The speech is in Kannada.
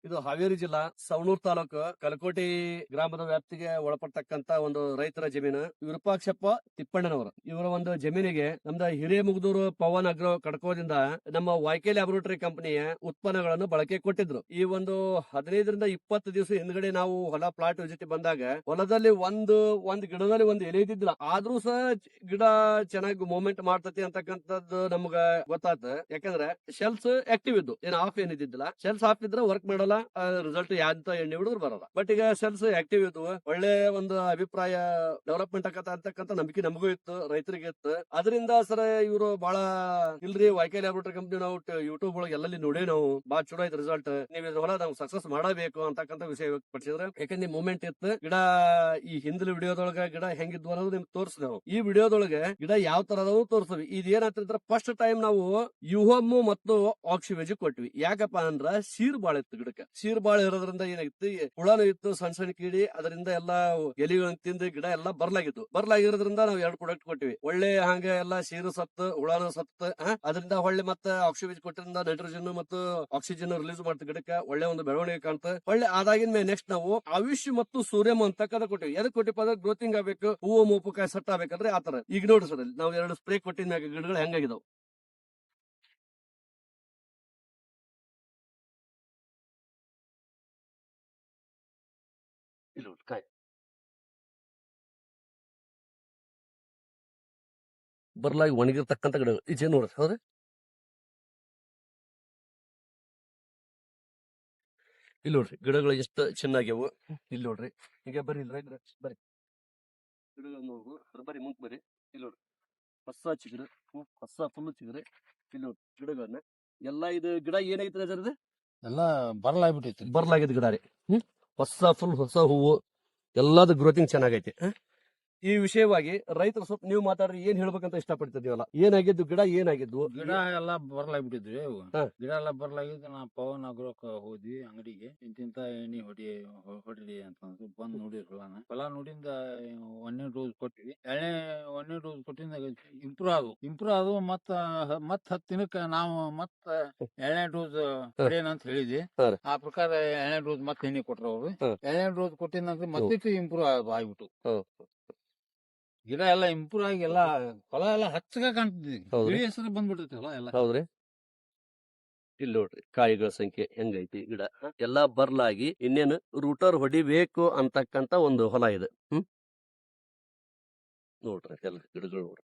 ಇದು ಹಾವೇರಿ ಜಿಲ್ಲಾ ಸವಣೂರ್ ತಾಲೂಕು ಕಲಕೋಟಿ ಗ್ರಾಮದ ವ್ಯಾಪ್ತಿಗೆ ಒಳಪಡ್ತಕ್ಕಂತ ಒಂದು ರೈತರ ಜಮೀನು. ವಿರೂಪಾಕ್ಷಪ್ಪ ತಿಪ್ಪಣ್ಣನವರು ಇವರ ಒಂದು ಜಮೀನಿಗೆ ನಮ್ದ ಹಿರೇಮುಗದೂರು ಪವನ್ ಅಗ್ರೋ ಕಡಕೋದಿಂದ ನಮ್ಮ ವೈಕೆ ಲ್ಯಾಬೊರೇಟರಿ ಕಂಪನಿಯ ಉತ್ಪನ್ನಗಳನ್ನು ಬಳಕೆ ಕೊಟ್ಟಿದ್ರು. ಈ ಒಂದು 15ರಿಂದ 20 ದಿವಸ ಹಿಂದ್ಗಡೆ ನಾವು ಹೊಲ ಪ್ಲಾಟ್ ವಿಸಿಟ್ ಬಂದಾಗ ಹೊಲದಲ್ಲಿ ಒಂದು ಗಿಡದಲ್ಲಿ ಒಂದು ಎಲೆ ಇದ್ದಿದ್ದಿಲ್ಲ, ಆದ್ರೂ ಸಹ ಗಿಡ ಚೆನ್ನಾಗಿ ಮೂವ್ಮೆಂಟ್ ಮಾಡ್ತತಿ ಅಂತಕ್ಕಂಥದ್ದು ನಮ್ಗ ಗೊತ್ತಾತ. ಯಾಕಂದ್ರೆ ಶೆಲ್ಸ್ ಆಕ್ಟಿವ್ ಇದ್ದು, ಏನ್ ಆಫ್ ಏನಿದ್ದಿಲ್ಲ. ಶೆಲ್ಸ್ ಆಫ್ ಇದ್ರೆ ವರ್ಕ್ ಮಾಡಲ್ಲ, ರಿಸಲ್ಟ್ ಯಾಂತ ಎಣ್ಣೆ ಹಿಡಿದ್ರು ಬರಲ್ಲ. ಬಟ್ ಈಗ ಸೆಲ್ಸ್ ಆಕ್ಟಿವ್ ಇದ್ವು, ಒಳ್ಳೆ ಒಂದು ಅಭಿಪ್ರಾಯ ಡೆವಲಪ್ಮೆಂಟ್ ಆಗತ್ತ ಅಂತಕ್ಕಂಥ ನಂಬಿಕೆ ನಮಗೂ ಇತ್ತು, ರೈತರಿಗೆ ಇತ್ತು. ಅದರಿಂದ ಸರ್ ಇವರು ಬಹಳ ಇಲ್ರಿ ವೈಕೆ ಲ್ಯಾಬೊರೇಟರಿ ಕಂಪನಿ ನಾವು ಯೂಟ್ಯೂಬ್ ಒಳಗೆ ಎಲ್ಲಲ್ಲಿ ನೋಡಿ ನಾವು ಬಹಳ ಚಲೋ ಐತೆ ರಿಸಲ್ಟ್, ನೀವು ಹೊಲ ನಾವು ಸಕ್ಸಸ್ ಮಾಡಬೇಕು ಅಂತಕ್ಕಂಥ ವಿಷಯ ವ್ಯಕ್ತಪಡಿಸಿದ್ರೆ. ಯಾಕಂದ್ರೆ ಮೂವ್ಮೆಂಟ್ ಇತ್ತು ಗಿಡ. ಈ ಹಿಂದಿನ ವಿಡಿಯೋದೊಳಗ ಗಿಡ ಹೆಂಗಿದ್ವು ಅನ್ನೋದು ನಿಮ್ಗೆ ತೋರಿಸಿದೆವು. ಈ ವಿಡಿಯೋದೊಳಗೆ ಗಿಡ ಯಾವ ತರ ಅದಾವು ತೋರಿಸ್ತೀವಿ. ಇದೇನಾಗ್ತಿದ್ರೆ ಫಸ್ಟ್ ಟೈಮ್ ನಾವು ಯುಹಮ್ಮು ಮತ್ತು ಆಕ್ಸಿವೆಜ್ ಕೊಟ್ವಿ. ಯಾಕಪ್ಪ ಅಂದ್ರ ಸೀರ್ ಬಾಳ ಇತ್ತು ಗಿಡಕ್ಕೆ. ಸೀರ್ ಬಾಳ ಇರೋದ್ರಿಂದ ಏನಾಗಿತ್ತು, ಹುಳನು ಇತ್ತು, ಸಣ್ಣ ಸಣ್ಣ ಕೀಡಿ, ಅದರಿಂದ ಎಲ್ಲಾ ಎಲಿಗಳನ್ನ ತಿಂದು ಗಿಡ ಎಲ್ಲಾ ಬರ್ಲಾಗಿರೋದ್ರಿಂದ ನಾವು 2 ಪ್ರಾಡಕ್ಟ್ ಕೊಟ್ಟಿವಿ. ಒಳ್ಳೆ ಹಂಗ ಎಲ್ಲಾ ಸೀರು ಸತ್ತು, ಹುಳನು ಸತ್ತು, ಅದರಿಂದ ಒಳ್ಳೆ ಮತ್ತೆ ಆಕ್ಸಿವೆಜ್ ಕೊಟ್ಟಿರಿಂದ ನೈಟ್ರೋಜನ್ ಮತ್ತು ಆಕ್ಸಿಜನ್ ರಿಲೀಸ್ ಮಾಡ್ತೀವಿ ಗಿಡಕ್ಕೆ. ಒಳ್ಳೆ ಒಂದು ಬೆಳವಣಿಗೆ ಕಾಣ್ತ. ಒಳ್ಳೆ ಆದಾಗಿನ ಮೇಲೆ ನೆಕ್ಸ್ಟ್ ನಾವು ಆಯುಷ್ ಮತ್ತು ಸೂರ್ಯಮ್ ಅಂತಕ್ಕಂಥ ಕೊಟ್ಟಿವಿ. ಎದಕ್ ಕೊಟ್ಟಿಪ್ಪ ಅಂದ್ರೆ ಗ್ರೋತಿಂಗ್ ಆಗ್ಬೇಕು, ಹೂವು ಮೂಪಕಾಯಿ ಸೆಟ್ ಆಗ್ಬೇಕಂದ್ರೆ ಆತರ. ಈಗ ನೋಡ್ರಿ ಸರ್, ನಾವು 2 ಸ್ಪ್ರೇ ಕೊಟ್ಟಿನ ಗಿಡಗಳು ಹೆಂಗಾಗಿದಾವ್. ಕಾಯಿ ಬರ್ಲಾಗಿ ಒಣಗಿರ್ತಕ್ಕಂಥ ಗಿಡ ಈಚೆ ನೋಡ್ರಿ. ಹೌದ್ರಿ, ಇಲ್ಲಿ ನೋಡ್ರಿ ಗಿಡಗಳು ಎಷ್ಟು ಚೆನ್ನಾಗ್ಯಾವು. ಇಲ್ಲಿ ನೋಡ್ರಿ, ಈಗ ಬರ್ರಿ ಇಲ್ಲಿ ಬರ್ರಿ ಗಿಡಗಳು ನೋಡ್ರಿ, ಬರ್ರಿ ಮುಂಕ್ ಬರ್ರಿ. ಇಲ್ಲಿ ನೋಡ್ರಿ ಹೊಸ ಚಿಗುರು, ಹೊಸ ಫುಲ್ ಚಿಗುರು. ಇಲ್ಲಿ ನೋಡ್ರಿ ಗಿಡಗಳನ್ನ ಎಲ್ಲಾ. ಇದು ಗಿಡ ಏನಾಗಿತ್ತು ಅದರದ್ದು ಎಲ್ಲಾ ಬರ್ಲಾಗ್ಬಿಟ್ಟೈತಿ. ಬರ್ಲಾಗಿದ್ ಗಿಡ ರೀ. ಹೊಸ ಫುಲ್ ಹೊಸ ಹೂವು, ಎಲ್ಲಾದ ಗ್ರೋತಿಂಗ್ ಚೆನ್ನಾಗೈತಿ. ಈ ವಿಷಯವಾಗಿ ರೈತರು ಸ್ವಲ್ಪ ನೀವು ಮಾತಾಡ್ರಿ, ಏನ್ ಹೇಳ್ಬೇಕಂತ ಇಷ್ಟಪಡ್ತಿದ್ದೀವಲ್ಲ. ಏನಾಗಿದ್ದು ಗಿಡ, ಏನಾಗಿದ್ದು ಗಿಡ ಎಲ್ಲಾ ಬರ್ಲಾಗ್ಬಿಟ್ಟಿದ್ವಿ. ಹಾ. ಗಿಡ ಎಲ್ಲಾ ಬರ್ಲಾಗಿದ್ದು ನಾ ಪವನ್ ಅಗ್ರೋಕ್ ಹೋದ್ವಿ ಅಂಗಡಿಗೆ. ಇಂತಿಂತ ಎಣ್ಣಿ ಹೊಡಿರಿ ಅಂತಂದ್ರು. ಬಂದ್ ನೋಡಿರ್ ಹೊಲ ನೋಡಿಂದ 1ನೇ ಡೋಸ್ ಕೊಟ್ಟಿವಿ. 1ನೇ ಡೋಸ್ ಕೊಟ್ಟಿಂದ ಇಂಪ್ರೂವ್ ಆದವು. ಮತ್ತ 10 ದಿನಕ್ಕ ನಾವು ಮತ್ತ 2ನೇ ಡೋಸ್ ಹೊಡೇನ ಅಂತ ಹೇಳಿದ್ವಿ. ಹಾ ರೀ. ಆ ಪ್ರಕಾರ 2ನೇ ಡೋಸ್ ಮತ್ತೆ ಎಣ್ಣೆ ಕೊಟ್ರ ಅವ್ರು. ಹಾ. 2ನೇ ಡೋಸ್ ಕೊಟ್ಟಿಂದ ಮತ್ತೆ ಇಂಪ್ರೂವ್ ಆಗ್ಬಿಟ್ಟು ಗಿಡ ಎಲ್ಲಾ ಇಂಪ್ರೂವ್ ಆಗಿ ಎಲ್ಲಾ ಹೊಲ ಎಲ್ಲಾ ಹಚ್ಚಗ ಕಾಣ್ತಿದ್ವಿ. ಹೌದ್ರಿ. ಬಿಳಿ ಹೆಸರು ಬಂದ್ಬಿಟ್ಟೈತಿ ಹೊಲ ಎಲ್ಲ. ಹೌದ್ರಿ. ಇಲ್ಲಿ ನೋಡ್ರಿ ಕಾಯಿಗಳ ಸಂಖ್ಯೆ ಹೆಂಗೈತಿ. ಗಿಡ ಎಲ್ಲಾ ಬರ್ಲಾಗಿ ಇನ್ನೇನು ರೂಟರ್ ಹೊಡಿಬೇಕು ಅಂತಕ್ಕಂತ ಒಂದು ಹೊಲ ಇದು. ನೋಡ್ರಿ ಎಲ್ಲ ಗಿಡಗಳು ನೋಡ್ರಿ.